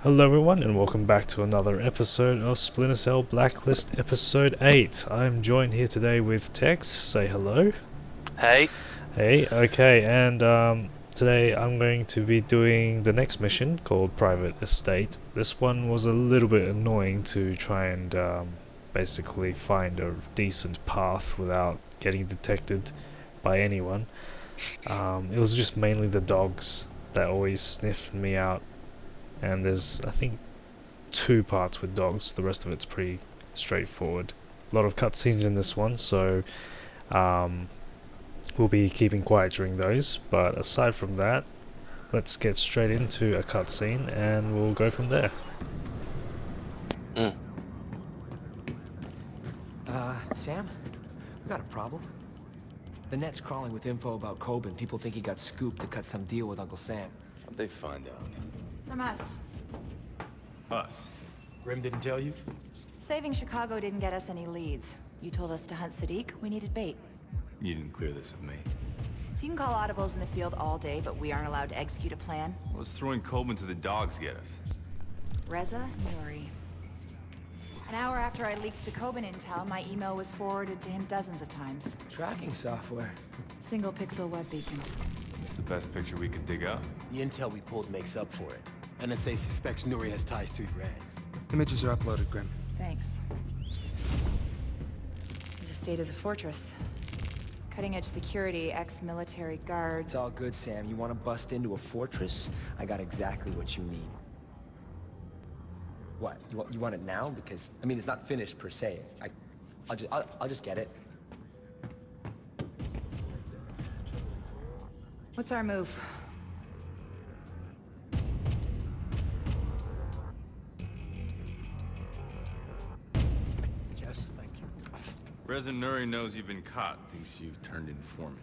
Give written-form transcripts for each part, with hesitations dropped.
Hello everyone and welcome back to another episode of Splinter Cell Blacklist episode 8. I'm joined here today with Tex. Say hello. Hey. Hey, okay, and today I'm going to be doing the next mission called Private Estate. This one was a little bit annoying to try and basically find a decent path without getting detected by anyone. It was just mainly the dogs that always sniffed me out. And there's, I think, 2 parts with dogs. The rest of it's pretty straightforward. A lot of cutscenes in this one, so we'll be keeping quiet during those. But aside from that, let's get straight into a cutscene and we'll go from there. Sam? We got a problem. The net's crawling with info about Coben. People think he got scooped to cut some deal with Uncle Sam. How'd they find out? From us. Us? Grim didn't tell you? Saving Chicago didn't get us any leads. You told us to hunt Sadiq, we needed bait. You didn't clear this with me. So you can call audibles in the field all day, but we aren't allowed to execute a plan? What's throwing Coben to the dogs get us? Reza NOURI. An hour after I leaked the Coben intel, my email was forwarded to him dozens of times. Tracking software. Single pixel web beacon. It's the best picture we could dig up. The intel we pulled makes up for it. NSA suspects NOURI has ties to Iran. Images are uploaded, Grim. Thanks. His estate is a fortress. Cutting-edge security, ex-military guards. It's all good, Sam. You want to bust into a fortress? I got exactly what you need. What? You want it now? Because, I mean, it's not finished per se. I'll just get it. What's our move? Yes, thank you. Reza NOURI knows you've been caught, thinks you've turned informant.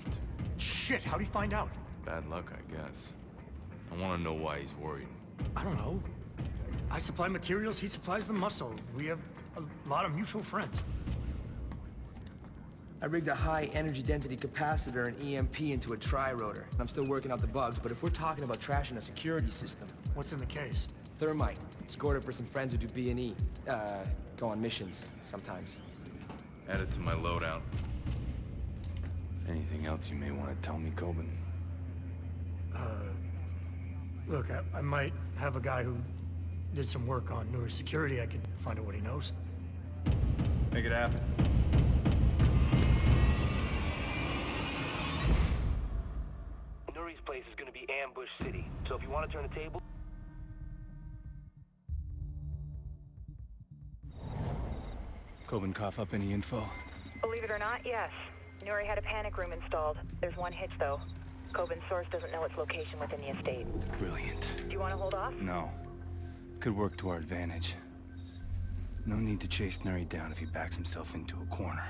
Shit, how'd he find out? Bad luck, I guess. I want to know why he's worried. I don't know. I supply materials, he supplies the muscle. We have a lot of mutual friends. I rigged a high energy density capacitor and EMP into a tri-rotor. I'm still working out the bugs, but if we're talking about trashing a security system... What's in the case? Thermite. Scored it for some friends who do B&E. Go on missions, sometimes. Add it to my loadout. Anything else you may want to tell me, Coben? Look, I might have a guy who did some work on NOURI security. I could find out what he knows. Make it happen. NOURI's place is going to be Ambush City, so if you want to turn the table... Coben cough up any info? Believe it or not, yes. NOURI had a panic room installed. There's one hitch, though. Coben's source doesn't know its location within the estate. Brilliant. Do you want to hold off? No. Could work to our advantage. No need to chase NOURI down if he backs himself into a corner.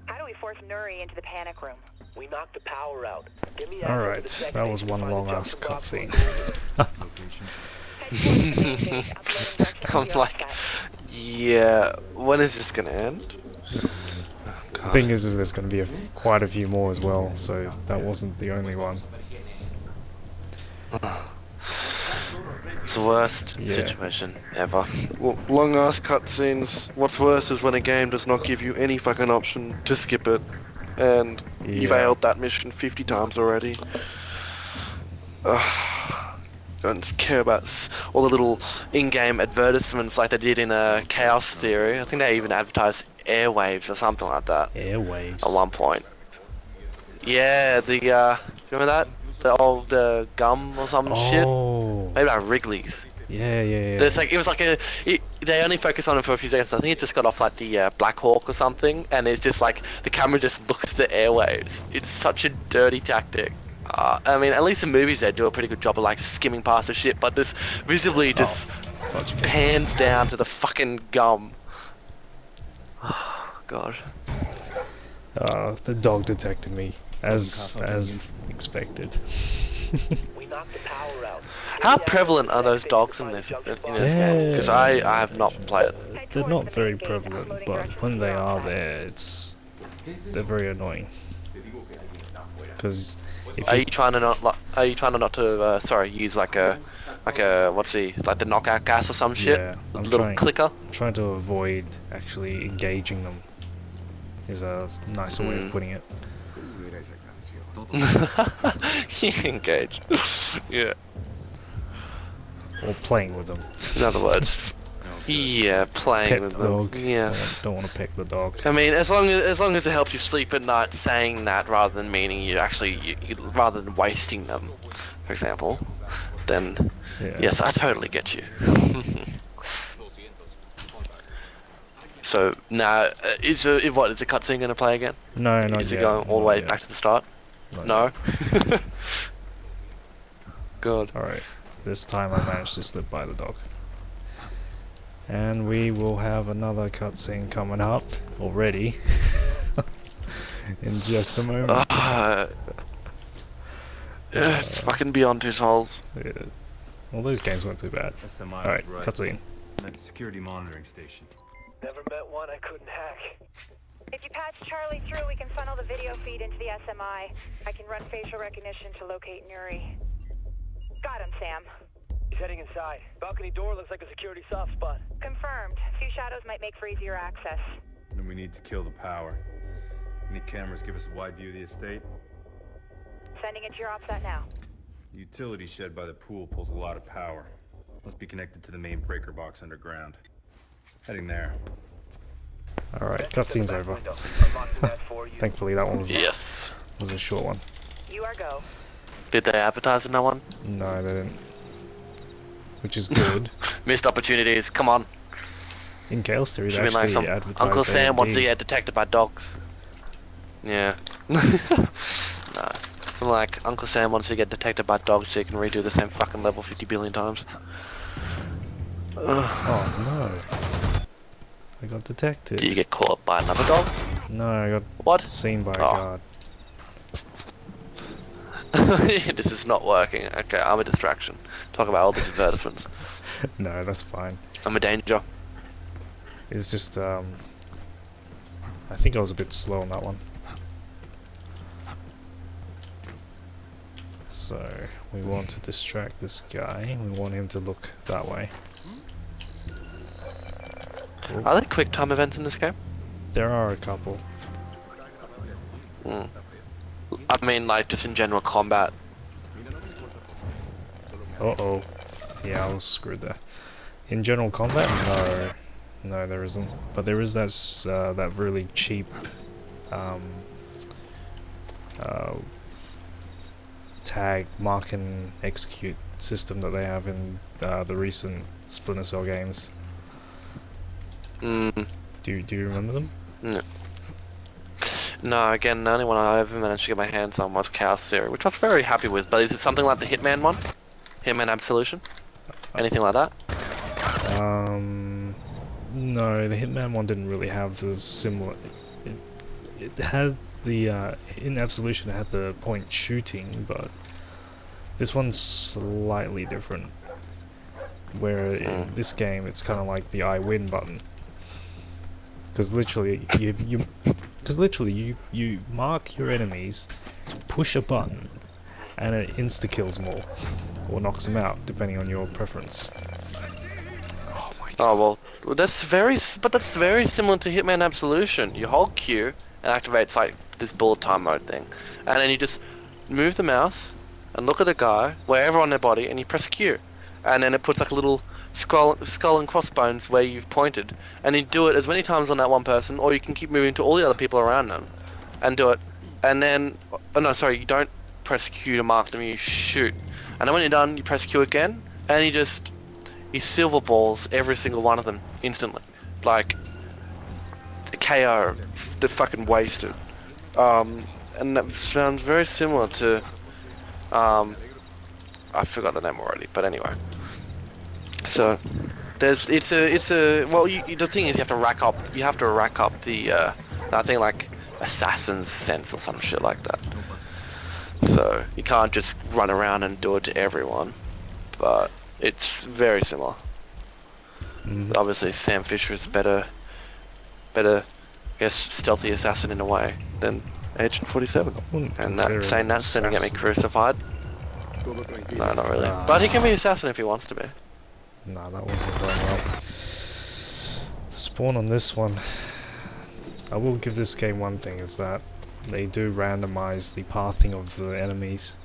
How do we force NOURI into the panic room? We knocked the power out. Give me Alright, that was one long-ass cutscene. I'm like, yeah, when is this gonna end? The thing is there's going to be quite a few more as well, so that wasn't the only one. It's the worst situation ever. Long ass cutscenes. What's worse is when a game does not give you any fucking option to skip it, and you failed that mission 50 times already. Don't care about all the little in-game advertisements like they did in Chaos Theory. I think they even advertised airwaves or something like that. Airwaves? At one point. Yeah, remember that? The old gum or some shit? Maybe like Wrigley's. Yeah. There's like, it was like they only focus on it for a few seconds. I think it just got off like the Black Hawk or something, and it's just like, the camera just looks at the airwaves. It's such a dirty tactic. I mean, at least in movies they do a pretty good job of like skimming past the shit, but this visibly just pans down to the fucking gum. Oh, God. The dog detected me, as expected. We knocked the power out. How prevalent are those dogs in this game? Because I have not played it. They're not very prevalent, but when they are there, they're very annoying. Because Are you trying to not use like a Like a, what's he, like the knockout gas or some shit? Yeah, The I'm little clicker? trying to avoid actually engaging them. Is a nicer way of putting it. Engage. Yeah. Or playing with them. In other words. Yeah, playing Pet with the them. dog. Yes. Don't want to peck the dog. I mean, as long as it helps you sleep at night, saying that rather than meaning you actually, rather than wasting them, for example, then Yeah. yes, I totally get you. So now, is the cutscene going to play again? No, not Is yet. it going all the not way yet. back to the start? Not No. yet. God. Alright, this time I managed to slip by the dog. And we will have another cutscene coming up already. In just a moment. It's fucking beyond two souls. Yeah. Well, those games weren't too bad. Alright, cutscene. Security monitoring station. Never met one I couldn't hack. If you patch Charlie through, we can funnel the video feed into the SMI. I can run facial recognition to locate NOURI. Got him, Sam. He's heading inside. Balcony door looks like a security soft spot. Confirmed. Few shadows might make for easier access. Then we need to kill the power. Any cameras give us a wide view of the estate? Sending it to your OPSAT now. The utility shed by the pool pulls a lot of power. Must be connected to the main breaker box underground. Heading there. Alright, cutscene's over. Thankfully that one Yes. was a short one. You are go. Did they advertise in that one? No, they didn't. Which is good. Missed opportunities. Come on. In Chaos Theory they Should be like actually some advertised Uncle Sam wants to AMD. get detected by dogs. Yeah. No. Like Uncle Sam wants to get detected by dogs so he can redo the same fucking level 50 billion times. Oh no. I got detected. Do you get caught by another dog? No, I got What? seen by a Oh. guard. This is not working. Okay, I'm a distraction. Talk about all these advertisements. No, that's fine. I'm a danger. It's just, I think I was a bit slow on that one. So, we want to distract this guy. We want him to look that way. Are there quick time events in this game? There are a couple. I mean, like, just in general combat. Uh-oh. Yeah, I was screwed there. In general combat? No. No, there isn't. But there is that really cheap tag, mark and execute system that they have in the recent Splinter Cell games. Mm, Do you remember them? no. No, again, the only one I ever managed to get my hands on was Chaos Theory, which I was very happy with. But is it something like the Hitman one? Hitman Absolution? Anything like that? No, the Hitman one didn't really have the similar. It had the in Absolution it had the point shooting, but this one's slightly different. Where in this game it's kind of like the I win button, because literally you mark your enemies, push a button, and it insta kills them all, or knocks them out depending on your preference. Oh well, that's very similar to Hitman Absolution. You hold Q and activates like this bullet time mode thing, and then you just move the mouse and look at the guy wherever on their body, and you press Q, and then it puts like a little skull and crossbones where you've pointed, and you do it as many times on that one person, or you can keep moving to all the other people around them, and do it, and then oh no, sorry, you don't press Q to mark them, you shoot, and then when you're done, you press Q again, and you silver balls every single one of them instantly, like KO, they're fucking wasted. And that sounds very similar to I forgot the name already, but anyway. So it's a well, the thing is you have to rack up the I think like assassin's sense or some shit like that. So you can't just run around and do it to everyone, but it's very similar. Obviously Sam Fisher is better, I guess, stealthy assassin in a way than Agent 47. And that saying that's gonna get me crucified. No, not really. But he can be assassin if he wants to be. Nah, that wasn't going well. The spawn on this one, I will give this game one thing, is that they do randomize the pathing of the enemies.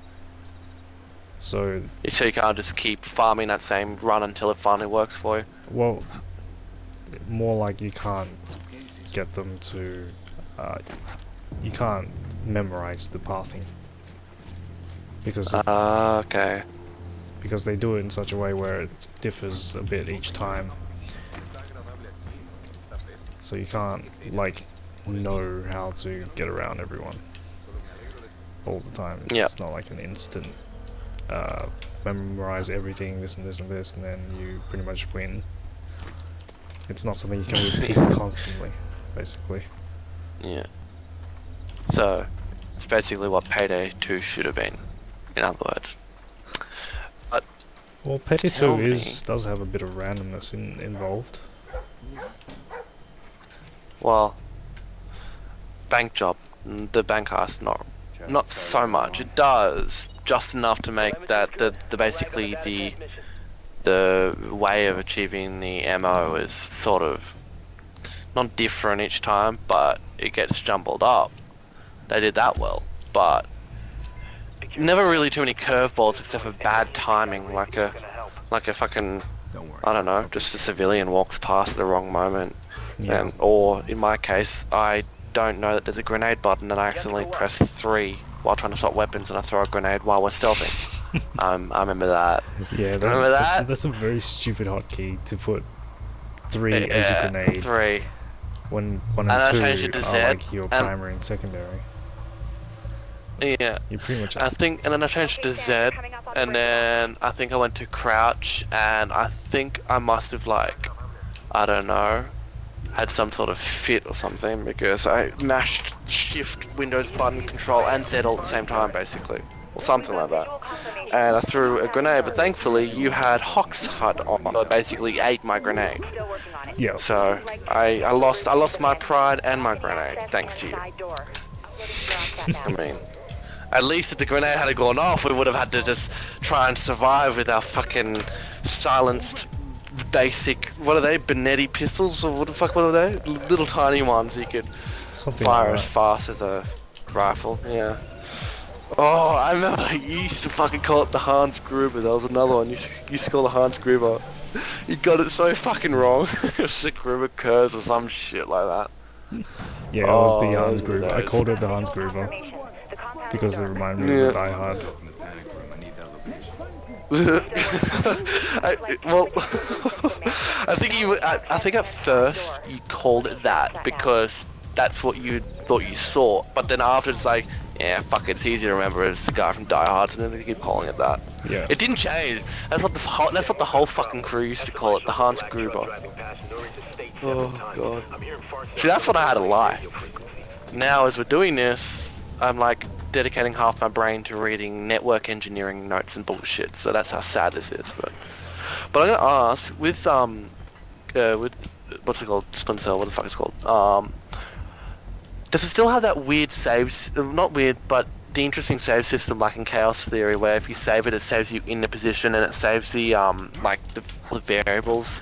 So you can't just keep farming that same run until it finally works for you. well, more like you can't get them to, you can't memorize the pathing. Because Okay. because they do it in such a way where it differs a bit each time. So you can't, like, know how to get around everyone all the time. Yep. It's not like an instant memorize everything, this and this and this, and then you pretty much win. It's not something you can repeat constantly, basically. Yeah. So, it's basically what Payday 2 should have been, in other words. But Well, Payday 2 tell me- does have a bit of randomness involved. Well, bank job, the bank heist, not so much. It does just enough to make that the basically the way of achieving the MO is sort of not different each time, but it gets jumbled up. They did that well, but never really too many curveballs except for bad timing, like a fucking, I don't know, just a civilian walks past at the wrong moment. Yeah. Or in my case, I don't know that there's a grenade button and I accidentally press 3 while trying to swap weapons and I throw a grenade while we're stealthing. I remember that. Yeah, Remember that? that's a very stupid hotkey to put 3 as a grenade 3. when 1 And I and 2 changed it to are Z, like your and- primary and secondary. Yeah. You pretty much I think, and then I changed it to Z, and then I think I went to crouch, and I think I must have, like, I don't know, had some sort of fit or something, because I mashed shift, Windows button, control, and Z all at the same time, basically. Or something like that. And I threw a grenade, but thankfully you had Hawk's Hut on, so it basically ate my grenade. Yeah. So I lost my pride and my grenade, thanks to you. I mean, at least if the grenade had gone off, we would have had to just try and survive with our fucking silenced basic, what are they, Benetti pistols, or what the fuck were they? Little tiny ones you could Something fire like as that. fast as a rifle, yeah. Oh, I remember you used to fucking call it the Hans Gruber. That was another one. You used to call it Hans Gruber. You got it so fucking wrong. It was the Gruber curse or some shit like that. Yeah, it was the Oh, Hans those were Gruber. I those. called it the Hans Gruber because it reminded me of the Die Hard. I think at first you called it that because that's what you thought you saw, but then after it's like, yeah, fuck it, it's easy to remember it's the guy from Die Hard, and then they keep calling it that. Yeah. It didn't change. That's what the whole fucking crew used to call it, the Hans Gruber. Oh god. See, that's what I had to lie. Now, as we're doing this, I'm like dedicating half my brain to reading network engineering notes and bullshit. So that's how sad this is. But I'm gonna ask with what's it called? Splinter Cell. What the fuck is it called? Does it still have that weird saves? Not weird, but the interesting save system like in Chaos Theory, where if you save it, it saves you in the position and it saves the like the variables.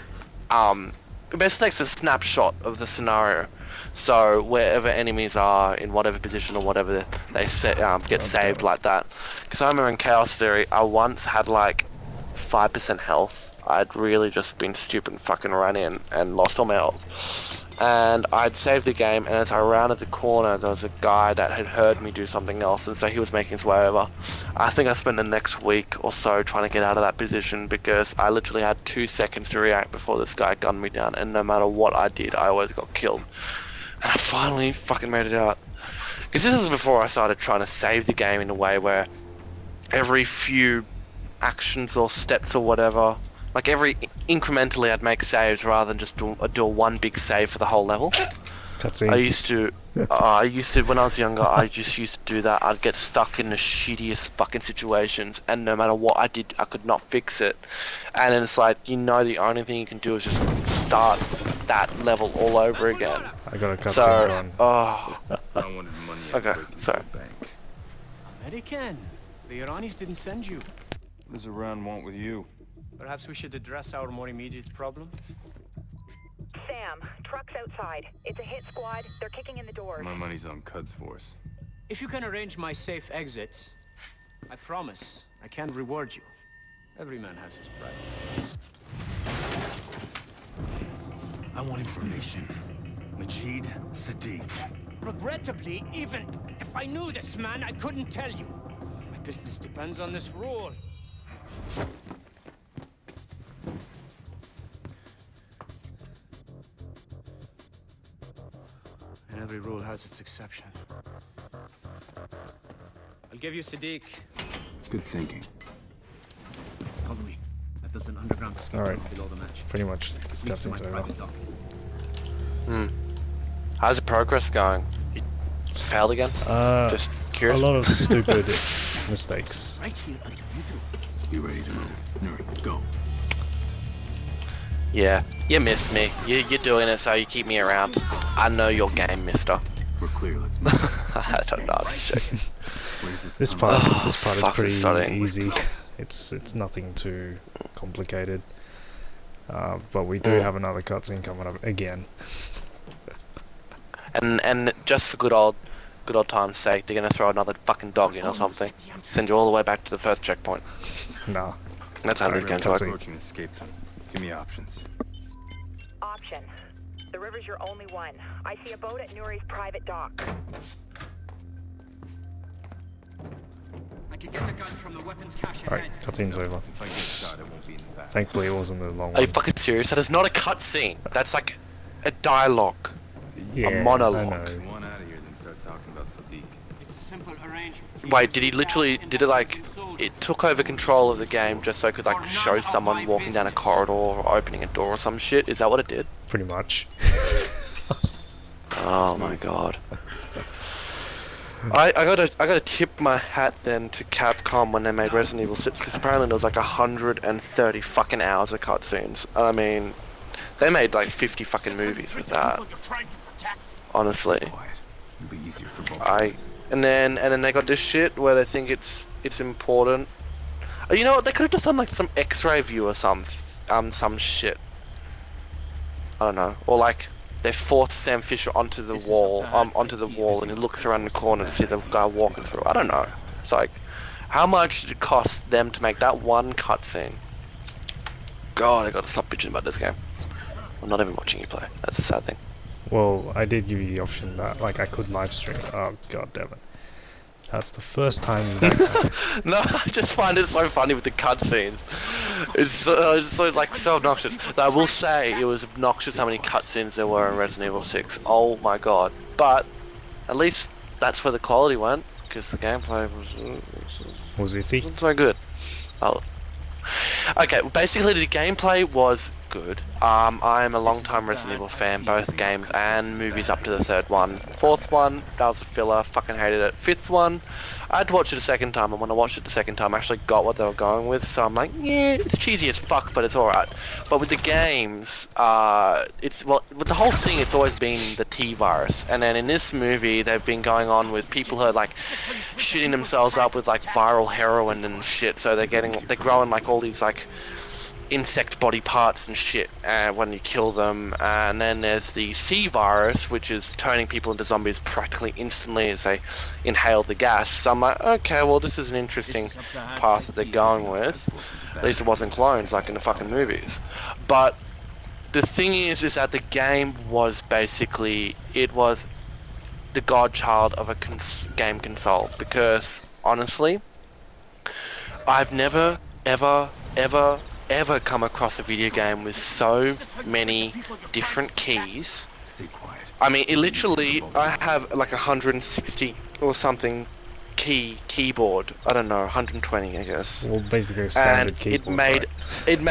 It basically takes a snapshot of the scenario. So wherever enemies are in whatever position or whatever, they get saved like that. Because I remember in Chaos Theory, I once had like 5% health. I'd really just been stupid and fucking ran in and lost all my health. And I'd saved the game, and as I rounded the corner, there was a guy that had heard me do something else, and so he was making his way over. I think I spent the next week or so trying to get out of that position because I literally had 2 seconds to react before this guy gunned me down, and no matter what I did, I always got killed. And I finally fucking made it out. Because this is before I started trying to save the game in a way where every few actions or steps or whatever, like incrementally I'd make saves rather than just do a one big save for the whole level. Cutscene. I used to, when I was younger, I just used to do that. I'd get stuck in the shittiest fucking situations, and no matter what I did, I could not fix it. And then it's like, the only thing you can do is just start that level all over again. I got a cutscene So, going. oh, I wanted money. okay, sorry. American. The Iranis didn't send you. What does Iran want with you? Perhaps we should address our more immediate problem? Sam, truck's outside. It's a hit squad. They're kicking in the doors. My money's on Cud's force. If you can arrange my safe exit, I promise I can reward you. Every man has his price. I want information. Majid Sadiq. Regrettably, even if I knew this man, I couldn't tell you. My business depends on this rule. And every rule has its exception. I'll give you Sadiq. Good thinking. Follow me. I built an underground escape Alright. tunnel below the match. Pretty much. Leads to my Cutscene's over. private dock. How's the progress going? You failed again? Just A curious. lot of stupid mistakes. Right here until you do. Be ready to move. Nuri, go. Yeah, you missed me. You're doing it so you keep me around. I know your game, mister. We're clear, let's move. I don't know, I'm just joking. Where's This tunnel? part is fuck, it's starting. pretty easy. It's nothing too complicated. But we do have another cutscene coming up again. And just for good old time's sake, they're gonna throw another fucking dog in or something. Send you all the way back to the first checkpoint. Nah. That's how this Alright, game's work. cutscene. Approaching escape tunnel. Give me options. Option. The river's your only one. I see a boat at Nouri's private dock. I could get a gun from the weapons cache Alright, ahead. cutscene's over. If I get shot, it won't be in the back. Thankfully it wasn't a long Are you one. fucking serious? That is not a cutscene. That's like a dialogue. Yeah, monologue. I know. Come on out of here, then start talking about Sadiq. It's a simple arrangement. Wait, did it like, it took over control of the game just so it could like show someone walking down a corridor or opening a door or some shit? Is that what it did? Pretty much. Oh my god. I gotta tip my hat then to Capcom when they made Resident Evil 6, because apparently there was like 130 fucking hours of cutscenes. I mean, they made like 50 fucking movies with that. Honestly. Quiet. It'll be easier for both of us. And then they got this shit where they think it's important. You know what? They could have just done like some X-ray view or some shit. I don't know. Or like they forced Sam Fisher onto the wall, and he looks around the corner to see the guy walking through. I don't know. It's like, how much did it cost them to make that one cutscene? God, I gotta stop bitching about this game. I'm not even watching you play. That's the sad thing. Well, I did give you the option that like I could live stream. Oh god damn it. That's the first time that's happened. No, I just find it so funny with the cutscenes. It's so like so obnoxious. Though I will say it was obnoxious how many cutscenes there were in Resident Evil 6. Oh my god! But at least that's where the quality went, because the gameplay Was iffy? wasn't so good. Oh. Okay, well, basically the gameplay was good. I am a long-time Resident Evil fan, both games and movies up to the third one. Fourth one, that was a filler, fucking hated it. Fifth one, I had to watch it a second time, and when I watched it the second time I actually got what they were going with, so I'm like, yeah, it's cheesy as fuck, but it's alright. But with the games, with the whole thing, it's always been the T-virus, and then in this movie, they've been going on with people who are like shooting themselves up with like viral heroin and shit, so they're growing like all these like insect body parts and shit when you kill them. And then there's the C virus, which is turning people into zombies practically instantly as they inhale the gas. So I'm like, okay, well this is an interesting path that they're going with. At least it wasn't clones like in the fucking movies. But the thing is that the game was basically, it was the godchild of a game console, because honestly I've never ever come across a video game with so many different keys. Stay quiet. I mean, it literally, I have like 160 or something keyboard. I don't know, 120 I guess. Well, basically a standard And keyboard. Right? it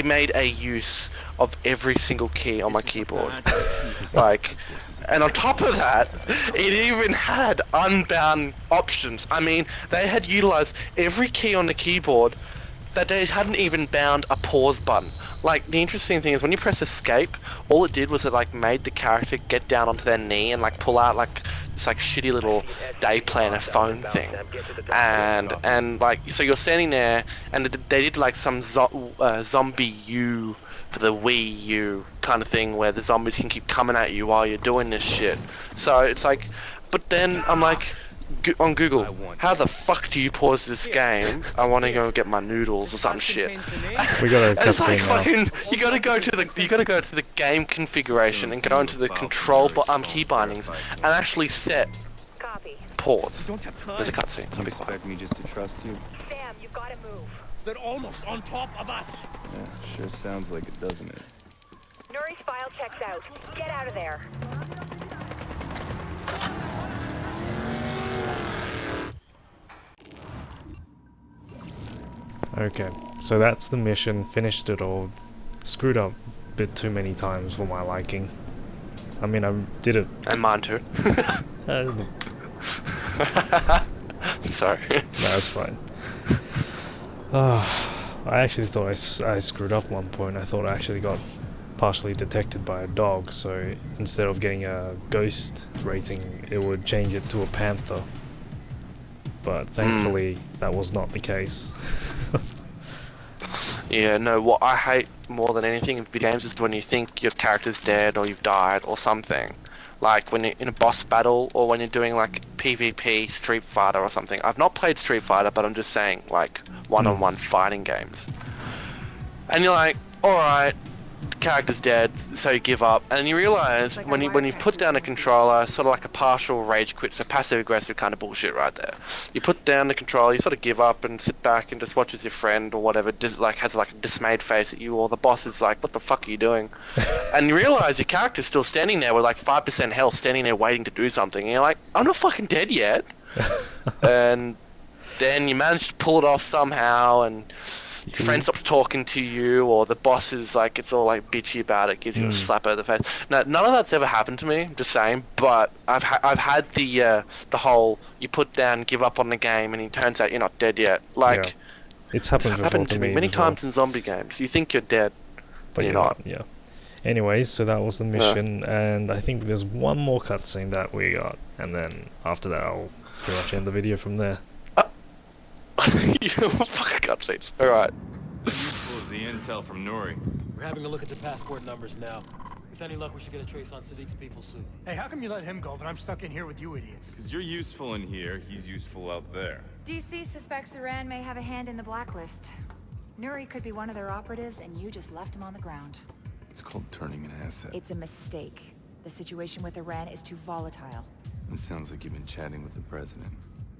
made a use of every single key on my keyboard. Like, and on top of that, it even had unbound options. I mean, they had utilized every key on the keyboard that they hadn't even bound a pause button. Like, the interesting thing is when you press escape, all it did was it like made the character get down onto their knee and like pull out like this like shitty little day planner phone thing, and like so you're standing there, and they did like some zombie U for the Wii U kind of thing where the zombies can keep coming at you while you're doing this shit. So it's like, but then I'm like, on Google, how the fuck do you pause this game? I want to go get my noodles or some shit. We got a It's like cutscene now. fucking, you gotta go to the game configuration and go into the control key bindings and actually set Copy. pause. There's a cutscene, so You be quiet. expect me just to trust you? Sam, you've got to move. They're almost on top of us. Yeah, sure sounds like it, doesn't it? Nuri's file checks out. Get out of there. Okay, so that's the mission, finished it all. Screwed up a bit too many times for my liking. I mean, I did it. And mine too. No, Sorry. it's fine. I actually thought I screwed up one point. I thought I actually got partially detected by a dog, so instead of getting a ghost rating, it would change it to a panther. But thankfully, that was not the case. Yeah, no, what I hate more than anything in video games is when you think your character's dead or you've died or something. Like when you're in a boss battle or when you're doing like PvP, Street Fighter or something. I've not played Street Fighter, but I'm just saying like one-on-one fighting games. And you're like, alright, the character's dead, so you give up. And you realise when you put down a controller, sort of like a partial rage quit, so passive-aggressive kind of bullshit right there. You put down the controller, you sort of give up and sit back and just watch as your friend or whatever has like a dismayed face at you, or the boss is like, what the fuck are you doing? And you realise your character's still standing there with like 5% health, standing there waiting to do something, and you're like, I'm not fucking dead yet. And then you manage to pull it off somehow, and your friend stops talking to you, or the boss is like, it's all like bitchy about it, gives you a slap over the face. Now, none of that's ever happened to me, I'm just saying, but I've had the whole, you put down, give up on the game, and it turns out you're not dead yet. Like, Yeah. It's happened to me many times in zombie games. You think you're dead, but you're not. Yeah. Anyways, so that was the mission, and I think there's one more cutscene that we got, and then after that I'll pretty much end the video from there. You fucking cutscenes. Alright. Useful is the intel from NOURI. We're having a look at the passport numbers now. With any luck, we should get a trace on Sadiq's people soon. Hey, how come you let him go, but I'm stuck in here with you idiots? Because you're useful in here, he's useful out there. DC suspects Iran may have a hand in the blacklist. NOURI could be one of their operatives, and you just left him on the ground. It's called turning an asset. It's a mistake. The situation with Iran is too volatile. It sounds like you've been chatting with the president.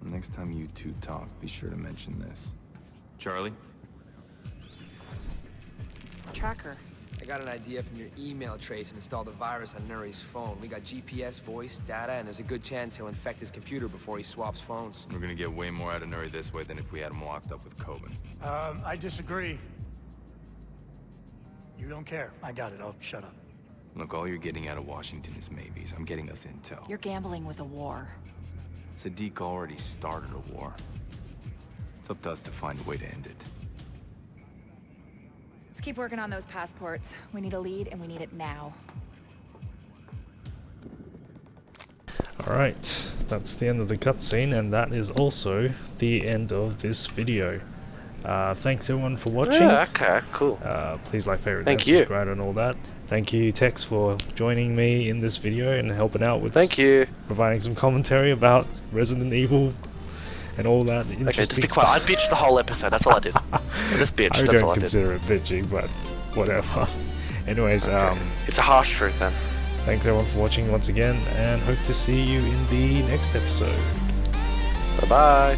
Next time you two talk, be sure to mention this. Charlie? Tracker. I got an idea from your email trace and installed a virus on Nuri's phone. We got GPS, voice, data, and there's a good chance he'll infect his computer before he swaps phones. We're gonna get way more out of NOURI this way than if we had him locked up with Coben. I disagree. You don't care. I got it. I'll shut up. Look, all you're getting out of Washington is maybes. I'm getting us intel. You're gambling with a war. Sadiq already started a war. It's up to us to find a way to end it. Let's keep working on those passports. We need a lead, and we need it now. Alright, that's the end of the cutscene, and that is also the end of this video. Thanks everyone for watching. Yeah, okay, cool. Please like, favorite, Thank and you. subscribe and all that. Thank you, Tex, for joining me in this video and helping out with Thank you. providing some commentary about Resident Evil and all that interesting Okay, just be quiet. I bitched the whole episode, that's all I did. Just bitch, I that's all don't I did. consider it bitching, but whatever. Anyways, It's a harsh truth then. thanks everyone for watching once again, and hope to see you in the next episode. Bye-bye.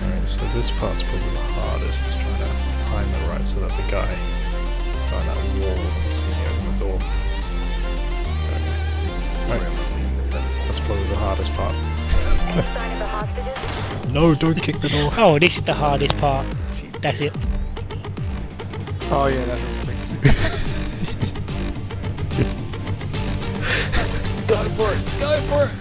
Alright, so this part's probably the hardest, trying to time it right so that the guy behind that wall doesn't see me open the door. Right. That's probably the hardest part. Any sign of the hostages? No, don't kick the door. Oh, this is the hardest part. That's it. Oh yeah, that makes sense. Go for it! Go for it!